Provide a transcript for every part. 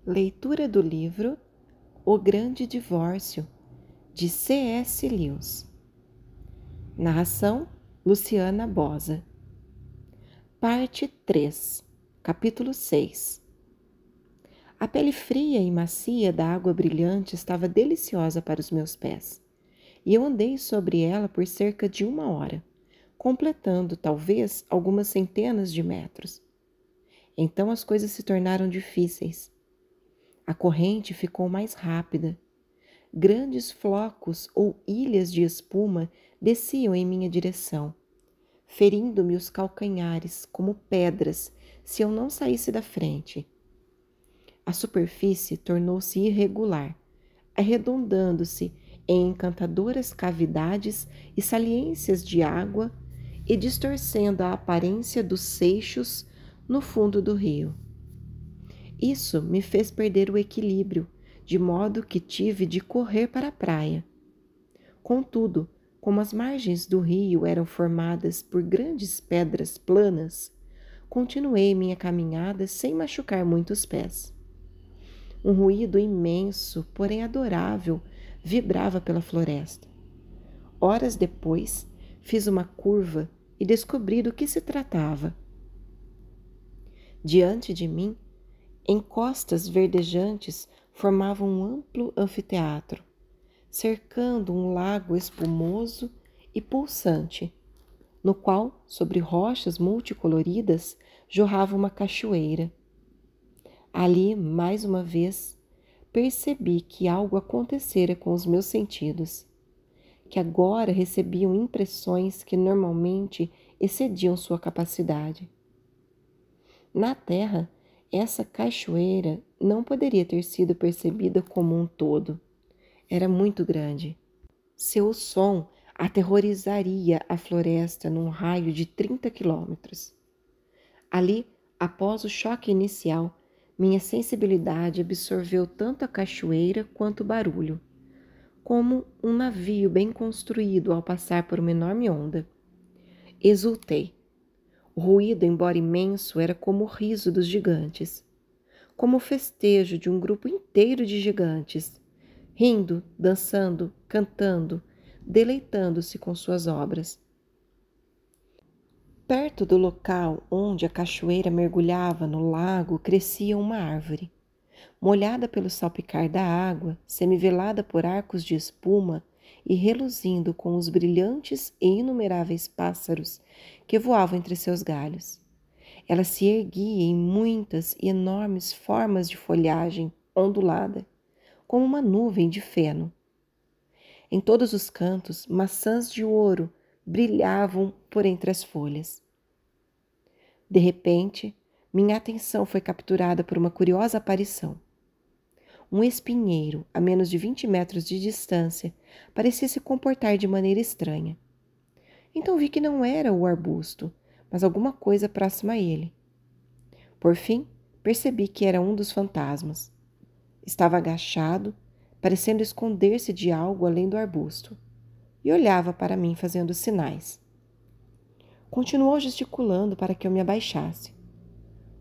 Leitura do livro O Grande Divórcio, de C.S. Lewis. Narração: Luciana Bosa. Parte 3, capítulo 6. A pele fria e macia da água brilhante estava deliciosa para os meus pés, e eu andei sobre ela por cerca de 1 hora, completando, talvez, algumas centenas de metros. Então as coisas se tornaram difíceis. A corrente ficou mais rápida. Grandes flocos ou ilhas de espuma desciam em minha direção, ferindo-me os calcanhares como pedras se eu não saísse da frente. A superfície tornou-se irregular, arredondando-se em encantadoras cavidades e saliências de água e distorcendo a aparência dos seixos no fundo do rio. Isso me fez perder o equilíbrio, de modo que tive de correr para a praia. Contudo, como as margens do rio eram formadas por grandes pedras planas, continuei minha caminhada sem machucar muito os pés. Um ruído imenso, porém adorável, vibrava pela floresta. Horas depois, fiz uma curva e descobri do que se tratava. Diante de mim, encostas verdejantes formavam um amplo anfiteatro, cercando um lago espumoso e pulsante, no qual, sobre rochas multicoloridas, jorrava uma cachoeira. Ali, mais uma vez, percebi que algo acontecera com os meus sentidos, que agora recebiam impressões que normalmente excediam sua capacidade. Na Terra, essa cachoeira não poderia ter sido percebida como um todo. Era muito grande. Seu som aterrorizaria a floresta num raio de 30 quilômetros. Ali, após o choque inicial, minha sensibilidade absorveu tanto a cachoeira quanto o barulho, como um navio bem construído ao passar por uma enorme onda. Exultei. O ruído, embora imenso, era como o riso dos gigantes, como o festejo de um grupo inteiro de gigantes, rindo, dançando, cantando, deleitando-se com suas obras. Perto do local onde a cachoeira mergulhava no lago crescia uma árvore. Molhada pelo salpicar da água, semivelada por arcos de espuma e reluzindo com os brilhantes e inumeráveis pássaros que voavam entre seus galhos. Ela se erguia em muitas e enormes formas de folhagem ondulada, como uma nuvem de feno. Em todos os cantos, maçãs de ouro brilhavam por entre as folhas. De repente, minha atenção foi capturada por uma curiosa aparição. Um espinheiro, a menos de 20 metros de distância, parecia se comportar de maneira estranha. Então vi que não era o arbusto, mas alguma coisa próxima a ele. Por fim, percebi que era um dos fantasmas. Estava agachado, parecendo esconder-se de algo além do arbusto, e olhava para mim fazendo sinais. Continuou gesticulando para que eu me abaixasse.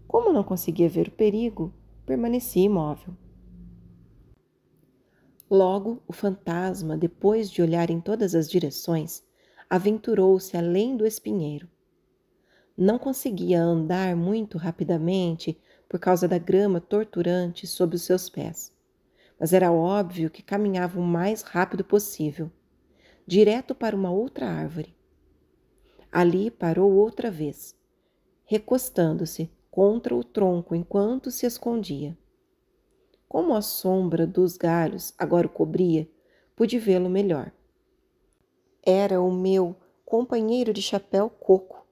Como não conseguia ver o perigo, permaneci imóvel. Logo, o fantasma, depois de olhar em todas as direções, aventurou-se além do espinheiro. Não conseguia andar muito rapidamente por causa da grama torturante sob os seus pés, mas era óbvio que caminhava o mais rápido possível, direto para uma outra árvore. Ali parou outra vez, recostando-se contra o tronco enquanto se escondia. Como a sombra dos galhos agora o cobria, pude vê-lo melhor. Era o meu companheiro de chapéu coco,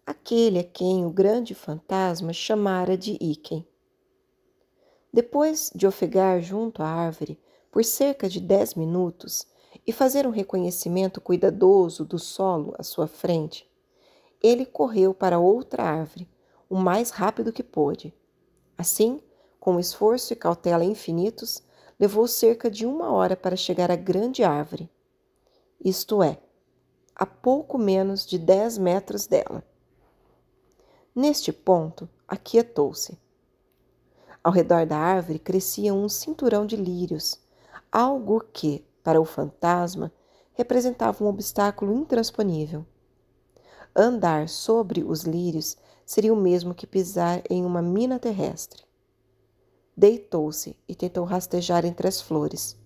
aquele a quem o grande fantasma chamara de Iken. Depois de ofegar junto à árvore por cerca de 10 minutos e fazer um reconhecimento cuidadoso do solo à sua frente, ele correu para outra árvore, o mais rápido que pôde. Assim, com esforço e cautela infinitos, levou cerca de 1 hora para chegar à grande árvore, isto é, a pouco menos de 10 metros dela. Neste ponto, aquietou-se. Ao redor da árvore crescia um cinturão de lírios, algo que, para o fantasma, representava um obstáculo intransponível. Andar sobre os lírios seria o mesmo que pisar em uma mina terrestre. Deitou-se e tentou rastejar entre as flores,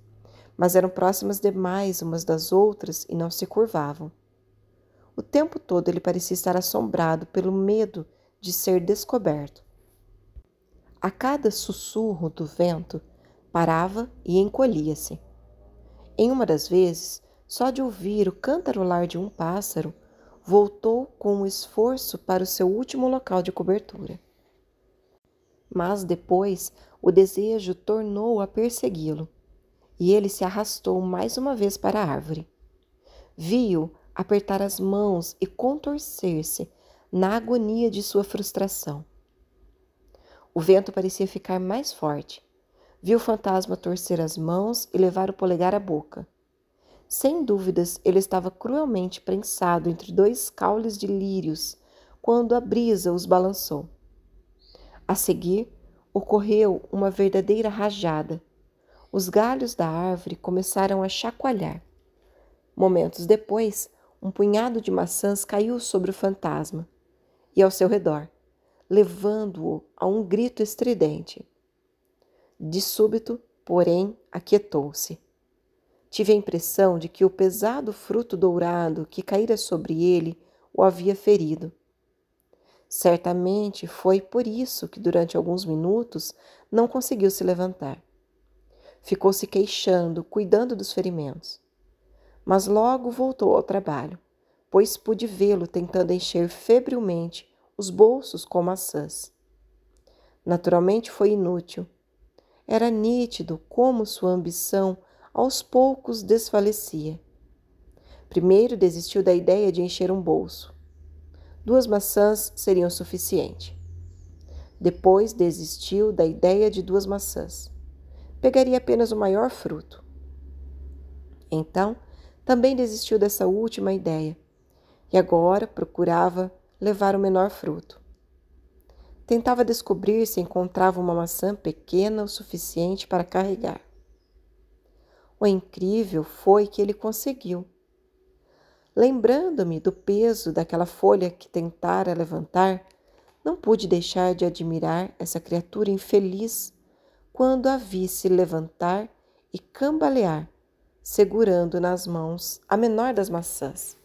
mas eram próximas demais umas das outras e não se curvavam. O tempo todo ele parecia estar assombrado pelo medo de ser descoberto. A cada sussurro do vento, parava e encolhia-se. Em uma das vezes, só de ouvir o cantarolar de um pássaro, voltou com esforço para o seu último local de cobertura. Mas depois o desejo tornou a persegui-lo, e ele se arrastou mais uma vez para a árvore. Viu apertar as mãos e contorcer-se na agonia de sua frustração. O vento parecia ficar mais forte. Viu o fantasma torcer as mãos e levar o polegar à boca. Sem dúvidas, ele estava cruelmente prensado entre dois caules de lírios quando a brisa os balançou. A seguir, ocorreu uma verdadeira rajada. Os galhos da árvore começaram a chacoalhar. Momentos depois, um punhado de maçãs caiu sobre o fantasma e ao seu redor, levando-o a um grito estridente. De súbito, porém, aquietou-se. Tive a impressão de que o pesado fruto dourado que caíra sobre ele o havia ferido. Certamente foi por isso que durante alguns minutos não conseguiu se levantar. Ficou se queixando, cuidando dos ferimentos. Mas logo voltou ao trabalho, pois pude vê-lo tentando encher febrilmente os bolsos com maçãs. Naturalmente foi inútil. Era nítido como sua ambição aos poucos desfalecia. Primeiro desistiu da ideia de encher um bolso. 2 maçãs seriam suficiente. Depois desistiu da ideia de 2 maçãs. Pegaria apenas o maior fruto. Então, também desistiu dessa última ideia, e agora procurava levar o menor fruto. Tentava descobrir se encontrava uma maçã pequena o suficiente para carregar. O incrível foi que ele conseguiu. Lembrando-me do peso daquela folha que tentara levantar, não pude deixar de admirar essa criatura infeliz quando a vi se levantar e cambalear, segurando nas mãos a menor das maçãs.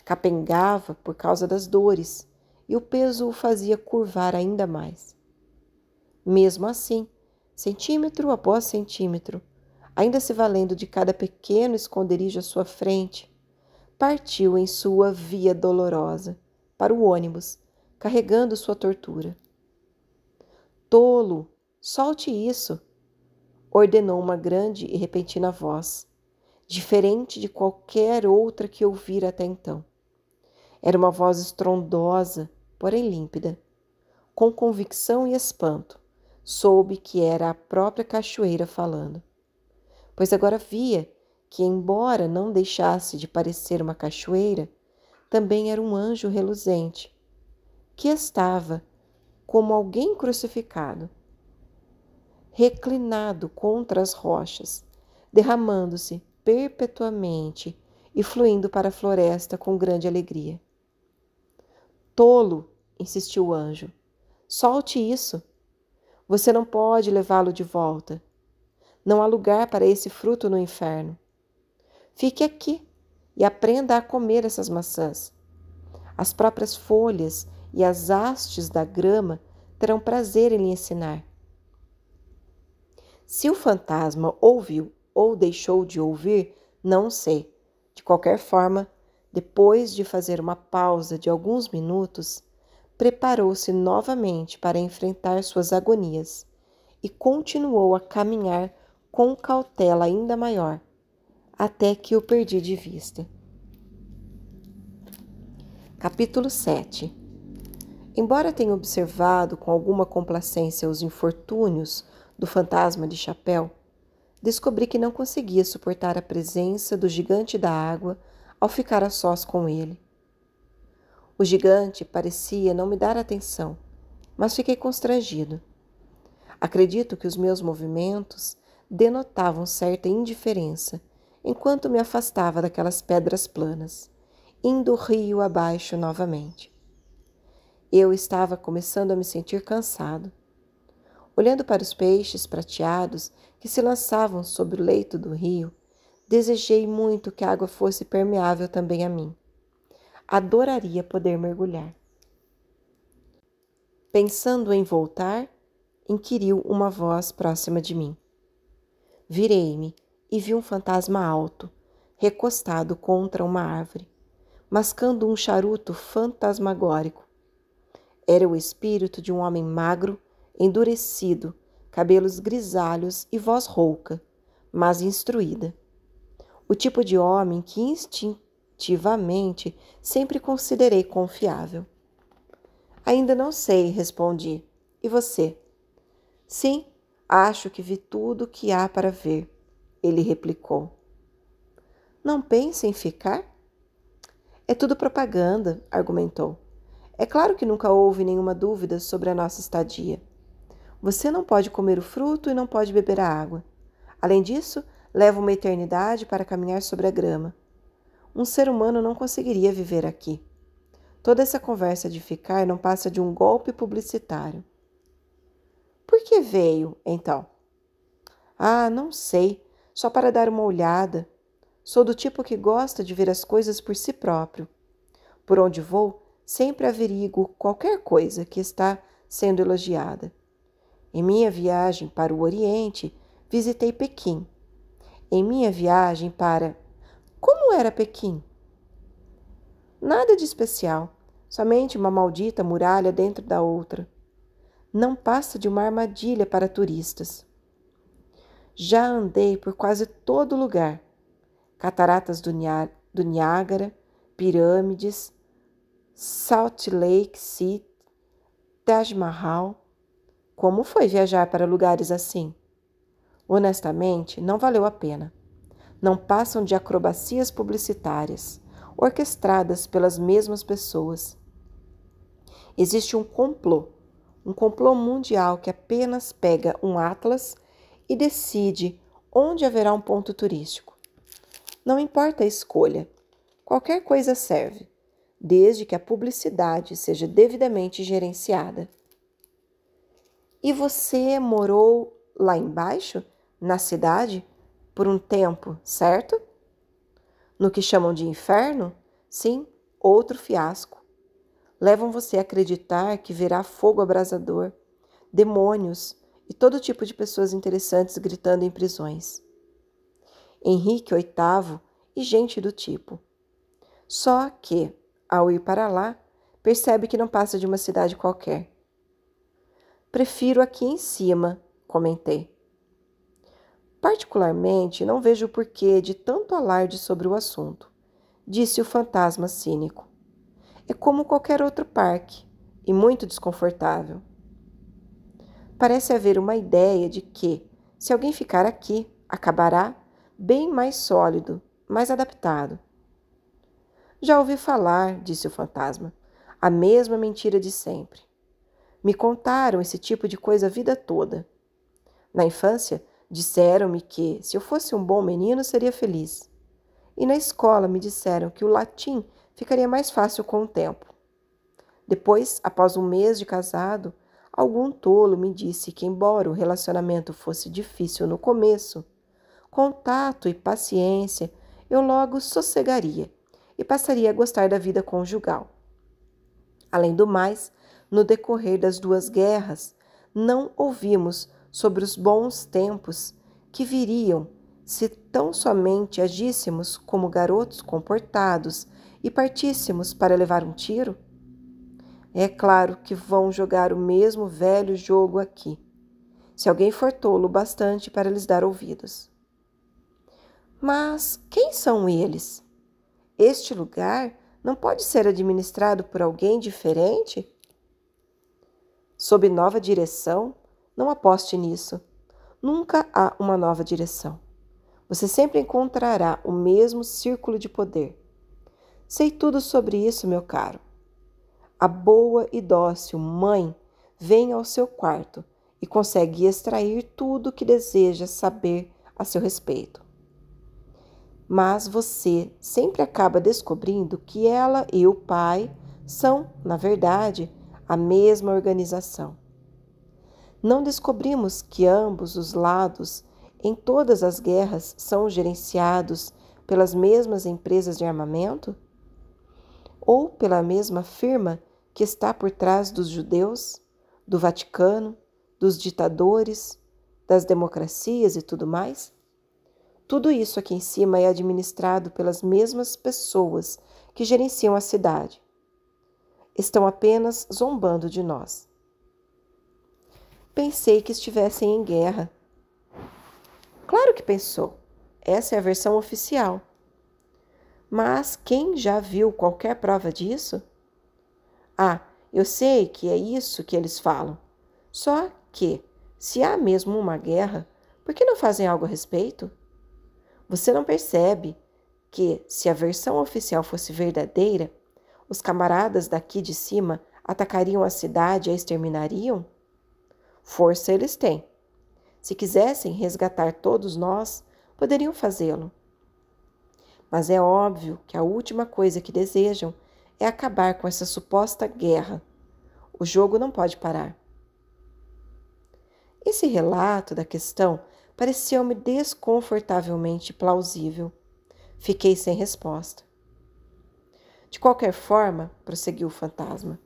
Capengava por causa das dores e o peso o fazia curvar ainda mais. Mesmo assim, centímetro após centímetro, ainda se valendo de cada pequeno esconderijo à sua frente, partiu em sua via dolorosa para o ônibus, carregando sua tortura. Tolo, solte isso! Ordenou uma grande e repentina voz, diferente de qualquer outra que ouvira até então. Era uma voz estrondosa, porém límpida. Com convicção e espanto, soube que era a própria cachoeira falando. Pois agora via que, embora não deixasse de parecer uma cachoeira, também era um anjo reluzente, que estava como alguém crucificado, reclinado contra as rochas, derramando-se perpetuamente e fluindo para a floresta com grande alegria. Tolo, insistiu o anjo, solte isso. Você não pode levá-lo de volta. Não há lugar para esse fruto no inferno. Fique aqui e aprenda a comer essas maçãs. As próprias folhas e as hastes da grama terão prazer em lhe ensinar. Se o fantasma ouviu ou deixou de ouvir, não sei. De qualquer forma, depois de fazer uma pausa de alguns minutos, preparou-se novamente para enfrentar suas agonias e continuou a caminhar com cautela ainda maior, até que o perdi de vista. Capítulo 7. Embora tenha observado com alguma complacência os infortúnios do fantasma de chapéu, descobri que não conseguia suportar a presença do gigante da água ao ficar a sós com ele. O gigante parecia não me dar atenção, mas fiquei constrangido. Acredito que os meus movimentos denotavam certa indiferença, enquanto me afastava daquelas pedras planas, indo o rio abaixo novamente. Eu estava começando a me sentir cansado. Olhando para os peixes prateados que se lançavam sobre o leito do rio, desejei muito que a água fosse permeável também a mim. Adoraria poder mergulhar. Pensando em voltar, inquiriu uma voz próxima de mim. Virei-me e vi um fantasma alto, recostado contra uma árvore, mascando um charuto fantasmagórico. Era o espírito de um homem magro, endurecido, cabelos grisalhos e voz rouca, mas instruída. O tipo de homem que instintivamente sempre considerei confiável. Ainda não sei, respondi. E você? Sim, acho que vi tudo o que há para ver, ele replicou. Não pensa em ficar? É tudo propaganda, argumentou. É claro que nunca houve nenhuma dúvida sobre a nossa estadia. Você não pode comer o fruto e não pode beber a água. Além disso, leva uma eternidade para caminhar sobre a grama. Um ser humano não conseguiria viver aqui. Toda essa conversa de ficar não passa de um golpe publicitário. Por que veio, então? Ah, não sei. Só para dar uma olhada. Sou do tipo que gosta de ver as coisas por si próprio. Por onde vou, sempre averiguo qualquer coisa que está sendo elogiada. Em minha viagem para o Oriente, visitei Pequim. Em minha viagem para... Como era Pequim? Nada de especial, somente uma maldita muralha dentro da outra. Não passa de uma armadilha para turistas. Já andei por quase todo lugar. Cataratas do Niágara, pirâmides, Salt Lake City, Taj Mahal. Como foi viajar para lugares assim? Honestamente, não valeu a pena. Não passam de acrobacias publicitárias, orquestradas pelas mesmas pessoas. Existe um complô mundial que apenas pega um atlas e decide onde haverá um ponto turístico. Não importa a escolha, qualquer coisa serve, desde que a publicidade seja devidamente gerenciada. E você morou lá embaixo, na cidade, por um tempo, certo? No que chamam de inferno? Sim, outro fiasco. Levam você a acreditar que verá fogo abrasador, demônios e todo tipo de pessoas interessantes gritando em prisões. Henrique VIII e gente do tipo. Só que, ao ir para lá, percebe que não passa de uma cidade qualquer. Prefiro aqui em cima, comentei. Particularmente, não vejo o porquê de tanto alarde sobre o assunto, disse o fantasma cínico. É como qualquer outro parque, e muito desconfortável. Parece haver uma ideia de que, se alguém ficar aqui, acabará bem mais sólido, mais adaptado. Já ouvi falar, disse o fantasma, a mesma mentira de sempre. Me contaram esse tipo de coisa a vida toda. Na infância, disseram-me que, se eu fosse um bom menino, seria feliz. E na escola me disseram que o latim ficaria mais fácil com o tempo. Depois, após um mês de casado, algum tolo me disse que, embora o relacionamento fosse difícil no começo, com tato e paciência, eu logo sossegaria e passaria a gostar da vida conjugal. Além do mais, no decorrer das 2 guerras, não ouvimos sobre os bons tempos que viriam se tão somente agíssemos como garotos comportados e partíssemos para levar um tiro? É claro que vão jogar o mesmo velho jogo aqui, se alguém for tolo bastante para lhes dar ouvidos. Mas quem são eles? Este lugar não pode ser administrado por alguém diferente? Sob nova direção? Não aposte nisso. Nunca há uma nova direção. Você sempre encontrará o mesmo círculo de poder. Sei tudo sobre isso, meu caro. A boa e dócil mãe vem ao seu quarto e e consegue extrair tudo o que deseja saber a seu respeito. Mas você sempre acaba descobrindo que ela e o pai são, na verdade, a mesma organização. Não descobrimos que ambos os lados, em todas as guerras, são gerenciados pelas mesmas empresas de armamento? Ou pela mesma firma que está por trás dos judeus, do Vaticano, dos ditadores, das democracias e tudo mais? Tudo isso aqui em cima é administrado pelas mesmas pessoas que gerenciam a cidade. Estão apenas zombando de nós. Pensei que estivessem em guerra. Claro que pensou. Essa é a versão oficial. Mas quem já viu qualquer prova disso? Ah, eu sei que é isso que eles falam. Só que, se há mesmo uma guerra, por que não fazem algo a respeito? Você não percebe que, se a versão oficial fosse verdadeira, os camaradas daqui de cima atacariam a cidade e a exterminariam? Força eles têm. Se quisessem resgatar todos nós, poderiam fazê-lo. Mas é óbvio que a última coisa que desejam é acabar com essa suposta guerra. O jogo não pode parar. Esse relato da questão pareceu-me desconfortavelmente plausível. Fiquei sem resposta. De qualquer forma, prosseguiu o fantasma,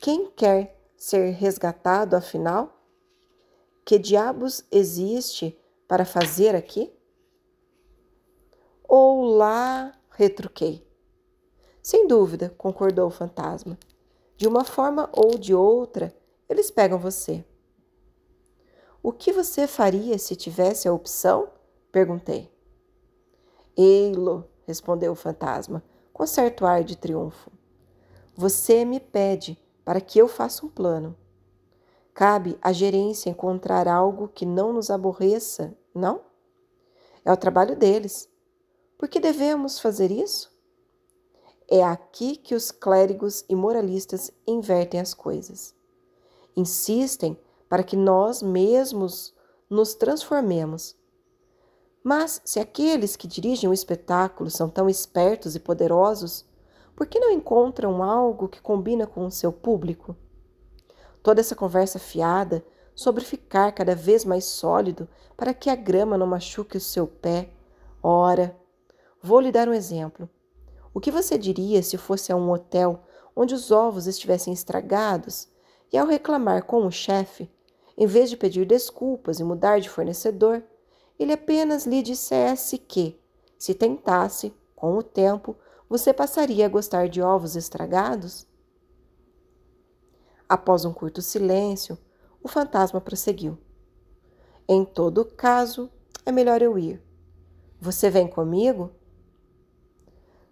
quem quer ser resgatado, afinal? Que diabos existe para fazer aqui? Ou lá, retruquei. Sem dúvida, concordou o fantasma. De uma forma ou de outra, eles pegam você. O que você faria se tivesse a opção? Perguntei. Ei-lo, respondeu o fantasma, com certo ar de triunfo. Você me pede para que eu faça um plano. Cabe à gerência encontrar algo que não nos aborreça, não? É o trabalho deles. Por que devemos fazer isso? É aqui que os clérigos e moralistas invertem as coisas. Insistem para que nós mesmos nos transformemos. Mas se aqueles que dirigem o espetáculo são tão espertos e poderosos, por que não encontram algo que combina com o seu público? Toda essa conversa fiada sobre ficar cada vez mais sólido para que a grama não machuque o seu pé. Ora, vou lhe dar um exemplo. O que você diria se fosse a um hotel onde os ovos estivessem estragados e, ao reclamar com o chefe, em vez de pedir desculpas e mudar de fornecedor, ele apenas lhe dissesse que, se tentasse, com o tempo, você passaria a gostar de ovos estragados? Após um curto silêncio, o fantasma prosseguiu. Em todo caso, é melhor eu ir. Você vem comigo?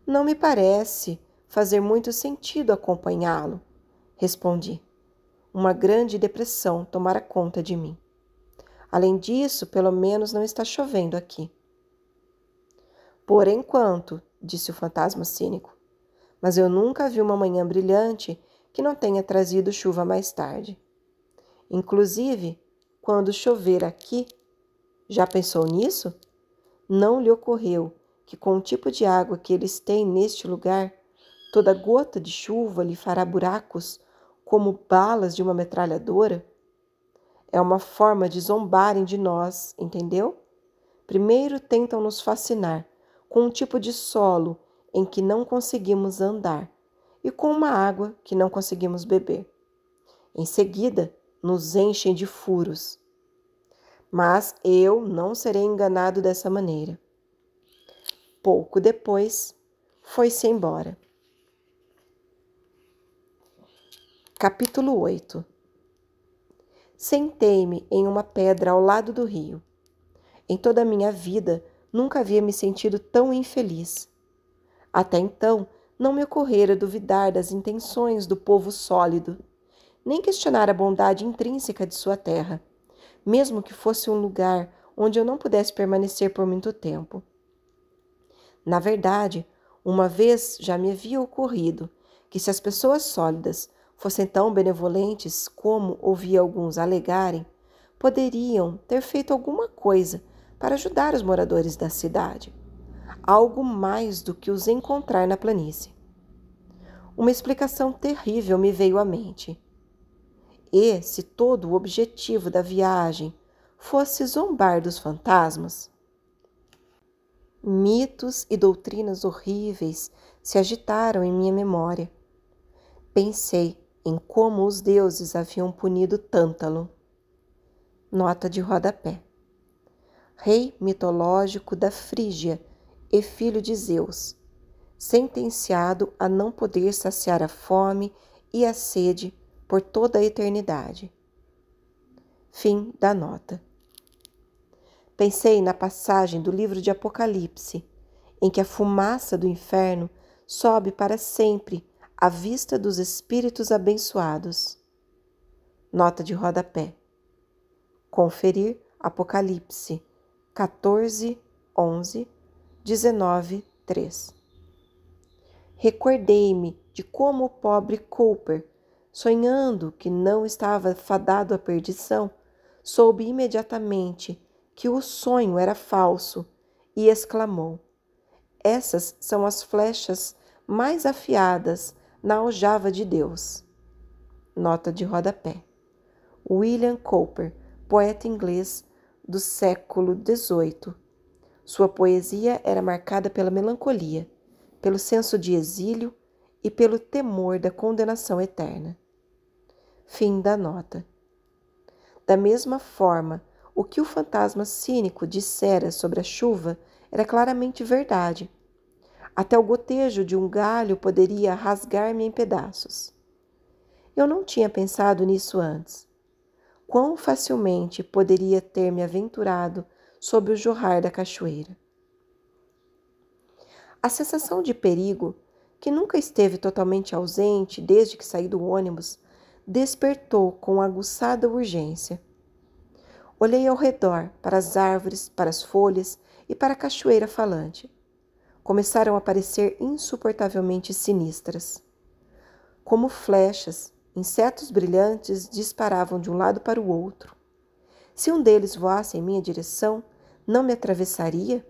Não me parece fazer muito sentido acompanhá-lo, respondi. Uma grande depressão tomara conta de mim. Além disso, pelo menos não está chovendo aqui. Por enquanto, disse o fantasma cínico, mas eu nunca vi uma manhã brilhante que não tenha trazido chuva mais tarde. Inclusive, quando chover aqui, já pensou nisso? Não lhe ocorreu que com o tipo de água que eles têm neste lugar, toda gota de chuva lhe fará buracos como balas de uma metralhadora? É uma forma de zombarem de nós, entendeu? Primeiro tentam nos fascinar com um tipo de solo em que não conseguimos andar e com uma água que não conseguimos beber. Em seguida, nos enchem de furos. Mas eu não serei enganado dessa maneira. Pouco depois, foi-se embora. Capítulo 8. Sentei-me em uma pedra ao lado do rio. Em toda a minha vida, nunca havia me sentido tão infeliz. Até então, não me ocorrera duvidar das intenções do povo sólido, nem questionar a bondade intrínseca de sua terra, mesmo que fosse um lugar onde eu não pudesse permanecer por muito tempo. Na verdade, uma vez já me havia ocorrido que se as pessoas sólidas fossem tão benevolentes como ouvi alguns alegarem, poderiam ter feito alguma coisa para ajudar os moradores da cidade, algo mais do que os encontrar na planície. Uma explicação terrível me veio à mente. E se todo o objetivo da viagem fosse zombar dos fantasmas? Mitos e doutrinas horríveis se agitaram em minha memória. Pensei em como os deuses haviam punido Tântalo. Nota de rodapé. Rei mitológico da Frígia e filho de Zeus, sentenciado a não poder saciar a fome e a sede por toda a eternidade. Fim da nota. Pensei na passagem do livro de Apocalipse, em que a fumaça do inferno sobe para sempre à vista dos espíritos abençoados. Nota de rodapé. Conferir Apocalipse 14, 11, 19, 3. Recordei-me de como o pobre Cooper, sonhando que não estava fadado à perdição, soube imediatamente que o sonho era falso e exclamou: essas são as flechas mais afiadas na aljava de Deus. Nota de rodapé. William Cowper, poeta inglês do século XVIII. Sua poesia era marcada pela melancolia, pelo senso de exílio e pelo temor da condenação eterna. Fim da nota. Da mesma forma, o que o fantasma cínico dissera sobre a chuva era claramente verdade. Até o gotejo de um galho poderia rasgar-me em pedaços. Eu não tinha pensado nisso antes. Quão facilmente poderia ter me aventurado sobre o jorrar da cachoeira. A sensação de perigo, que nunca esteve totalmente ausente desde que saí do ônibus, despertou com aguçada urgência. Olhei ao redor, para as árvores, para as folhas e para a cachoeira falante. Começaram a parecer insuportavelmente sinistras. Como flechas, insetos brilhantes disparavam de um lado para o outro. Se um deles voasse em minha direção, não me atravessaria?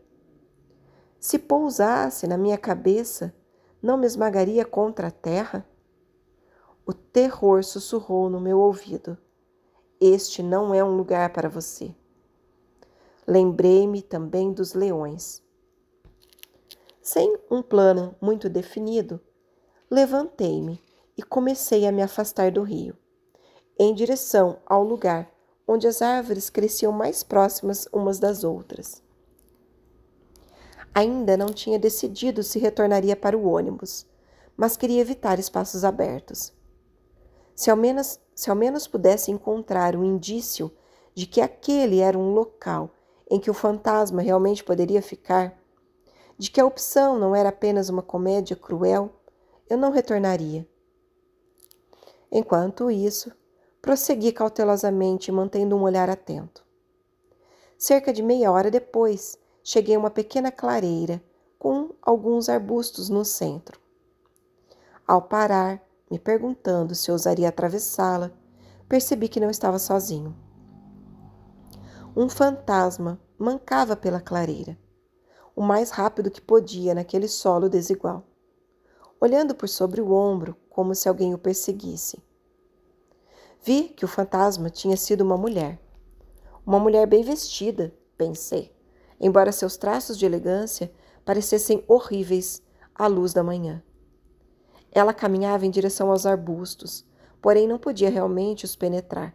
Se pousasse na minha cabeça, não me esmagaria contra a terra? O terror sussurrou no meu ouvido: este não é um lugar para você. Lembrei-me também dos leões. Sem um plano muito definido, levantei-me e comecei a me afastar do rio, em direção ao lugar onde as árvores cresciam mais próximas umas das outras. Ainda não tinha decidido se retornaria para o ônibus, mas queria evitar espaços abertos. Se ao menos pudesse encontrar um indício de que aquele era um local em que o fantasma realmente poderia ficar, de que a opção não era apenas uma comédia cruel, eu não retornaria. Enquanto isso, prossegui cautelosamente, mantendo um olhar atento. Cerca de meia hora depois, cheguei a uma pequena clareira, com alguns arbustos no centro. Ao parar, me perguntando se ousaria atravessá-la, percebi que não estava sozinho. Um fantasma mancava pela clareira, o mais rápido que podia naquele solo desigual, olhando por sobre o ombro como se alguém o perseguisse. Vi que o fantasma tinha sido uma mulher bem vestida, pensei, embora seus traços de elegância parecessem horríveis à luz da manhã. Ela caminhava em direção aos arbustos, porém não podia realmente os penetrar.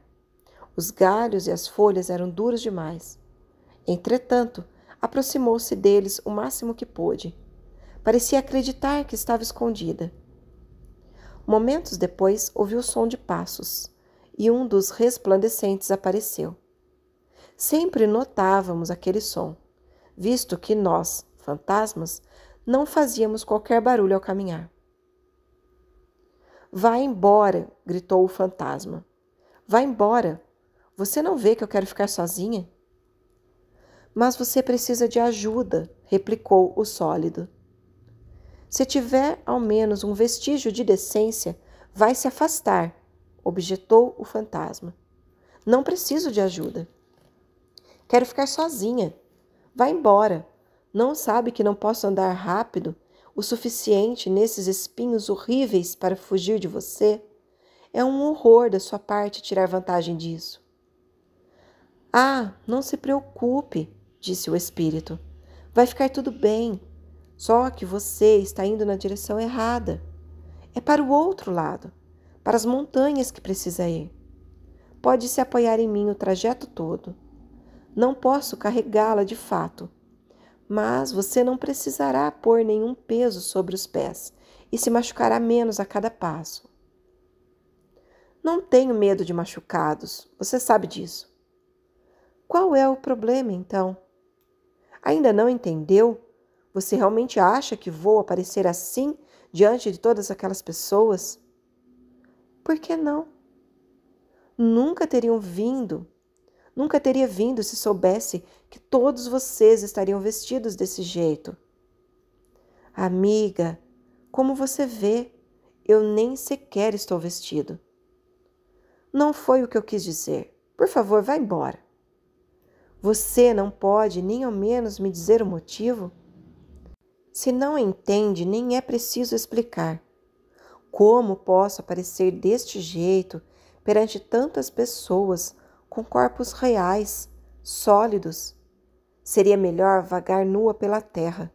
Os galhos e as folhas eram duros demais. Entretanto, aproximou-se deles o máximo que pôde. Parecia acreditar que estava escondida. Momentos depois, ouvi o som de passos, e um dos resplandecentes apareceu. Sempre notávamos aquele som, visto que nós, fantasmas, não fazíamos qualquer barulho ao caminhar. Vá embora, gritou o fantasma. Vá embora. Você não vê que eu quero ficar sozinha? Mas você precisa de ajuda, replicou o sólido. Se tiver ao menos um vestígio de decência, Vai se afastar, objetou o fantasma. Não preciso de ajuda. Quero ficar sozinha. Vá embora. Não sabe que não posso andar rápido o suficiente nesses espinhos horríveis para fugir de você? É um horror da sua parte tirar vantagem disso. Ah, não se preocupe, disse o espírito. Vai ficar tudo bem. Só que você está indo na direção errada. É para o outro lado, para as montanhas que precisa ir. Pode se apoiar em mim o trajeto todo. Não posso carregá-la de fato, mas você não precisará pôr nenhum peso sobre os pés e se machucará menos a cada passo. Não tenho medo de machucados, você sabe disso. Qual é o problema, então? Ainda não entendeu? Você realmente acha que vou aparecer assim diante de todas aquelas pessoas? Por que não? Nunca teria vindo se soubesse que todos vocês estariam vestidos desse jeito. Amiga, como você vê, eu nem sequer estou vestido. Não foi o que eu quis dizer. Por favor, vá embora. Você não pode nem ao menos me dizer o motivo? Se não entende, nem é preciso explicar. Como posso aparecer deste jeito perante tantas pessoas com corpos reais, sólidos? Seria melhor vagar nua pela terra.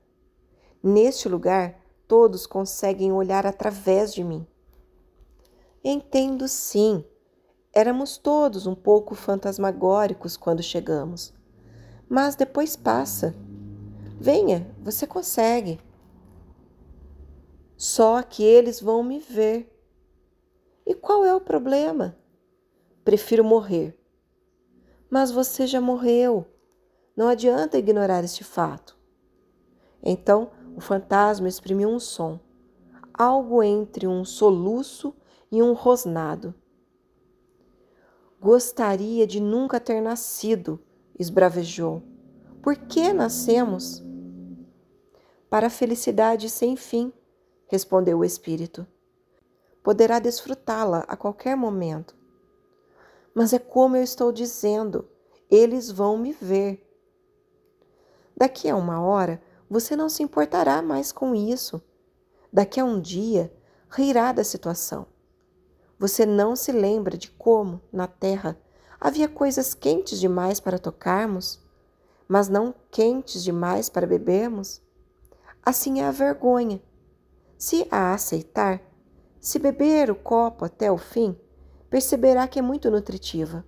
Neste lugar, todos conseguem olhar através de mim. Entendo sim. Éramos todos um pouco fantasmagóricos quando chegamos. Mas depois passa. Venha, você consegue. Só que eles vão me ver. E qual é o problema? Prefiro morrer. Mas você já morreu. Não adianta ignorar este fato. Então, o fantasma exprimiu um som, algo entre um soluço e um rosnado. Gostaria de nunca ter nascido, esbravejou. Por que nascemos? Para a felicidade sem fim, respondeu o espírito. Poderá desfrutá-la a qualquer momento. Mas é como eu estou dizendo, eles vão me ver. Daqui a 1 hora, você não se importará mais com isso. Daqui a um dia, rirá da situação. Você não se lembra de como, na terra, havia coisas quentes demais para tocarmos, mas não quentes demais para bebermos? Assim é a vergonha. Se a aceitar, se beber o copo até o fim, perceberá que é muito nutritiva.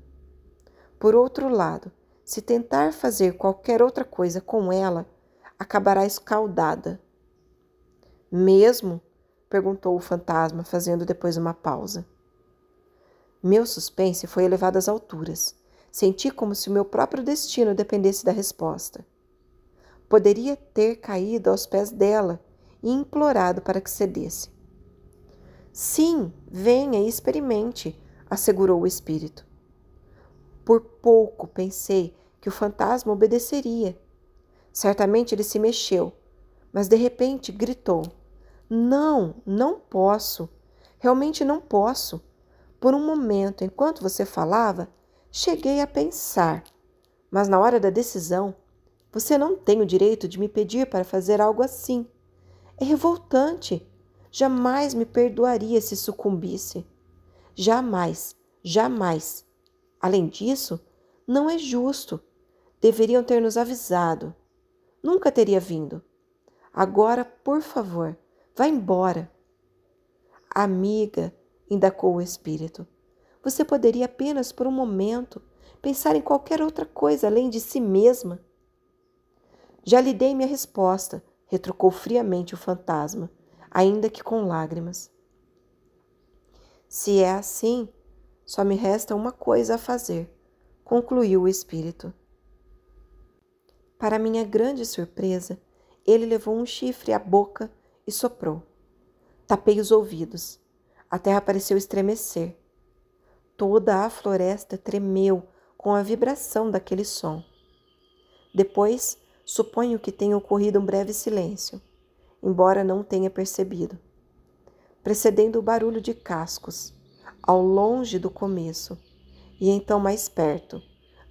Por outro lado, se tentar fazer qualquer outra coisa com ela, acabará escaldada. Mesmo? Perguntou o fantasma, fazendo depois uma pausa. Meu suspense foi elevado às alturas. Senti como se o meu próprio destino dependesse da resposta. Poderia ter caído aos pés dela e implorado para que cedesse. Sim, venha e experimente, assegurou o espírito. Por pouco pensei que o fantasma obedeceria. Certamente ele se mexeu, mas de repente gritou. Não, não posso. Realmente não posso. Por um momento, enquanto você falava, cheguei a pensar. Mas na hora da decisão, você não tem o direito de me pedir para fazer algo assim. É revoltante. Jamais me perdoaria se sucumbisse. Jamais, jamais. Além disso, não é justo. Deveriam ter nos avisado. Nunca teria vindo. Agora, por favor, vá embora. Amiga, indagou o espírito, você poderia apenas por um momento pensar em qualquer outra coisa além de si mesma? Já lhe dei minha resposta, retrucou friamente o fantasma, ainda que com lágrimas. Se é assim, só me resta uma coisa a fazer, concluiu o espírito. Para minha grande surpresa, ele levou um chifre à boca e soprou. Tapei os ouvidos. A terra pareceu estremecer. Toda a floresta tremeu com a vibração daquele som. Depois, suponho que tenha ocorrido um breve silêncio, embora não tenha percebido. precedendo o barulho de cascos, ao longe do começo, e então mais perto,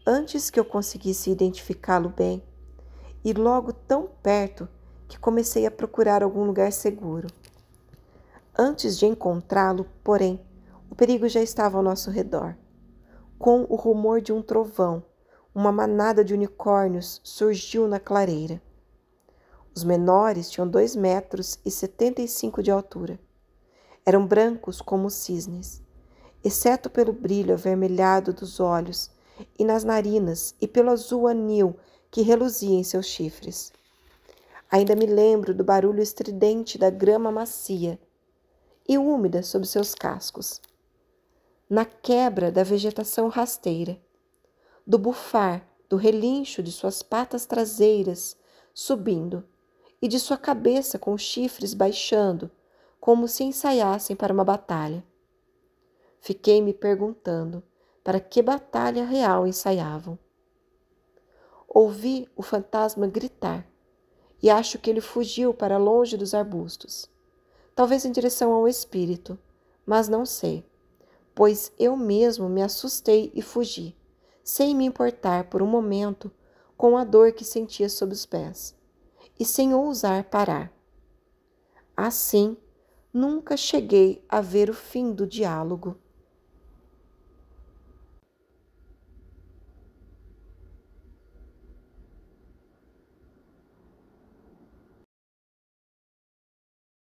antes que eu conseguisse identificá-lo bem, e logo tão perto que comecei a procurar algum lugar seguro. Antes de encontrá-lo, porém, o perigo já estava ao nosso redor. Com o rumor de um trovão, uma manada de unicórnios surgiu na clareira. Os menores tinham 2,75 metros de altura. Eram brancos como cisnes, exceto pelo brilho avermelhado dos olhos e nas narinas e pelo azul anil que reluzia em seus chifres. Ainda me lembro do barulho estridente da grama macia e úmida sob seus cascos, na quebra da vegetação rasteira, do bufar, do relincho de suas patas traseiras subindo e de sua cabeça com os chifres baixando, como se ensaiassem para uma batalha. Fiquei me perguntando para que batalha real ensaiavam. Ouvi o fantasma gritar e acho que ele fugiu para longe dos arbustos, talvez em direção ao espírito, mas não sei, pois eu mesmo me assustei e fugi, sem me importar por um momento com a dor que sentia sob os pés, e sem ousar parar. Assim, nunca cheguei a ver o fim do diálogo.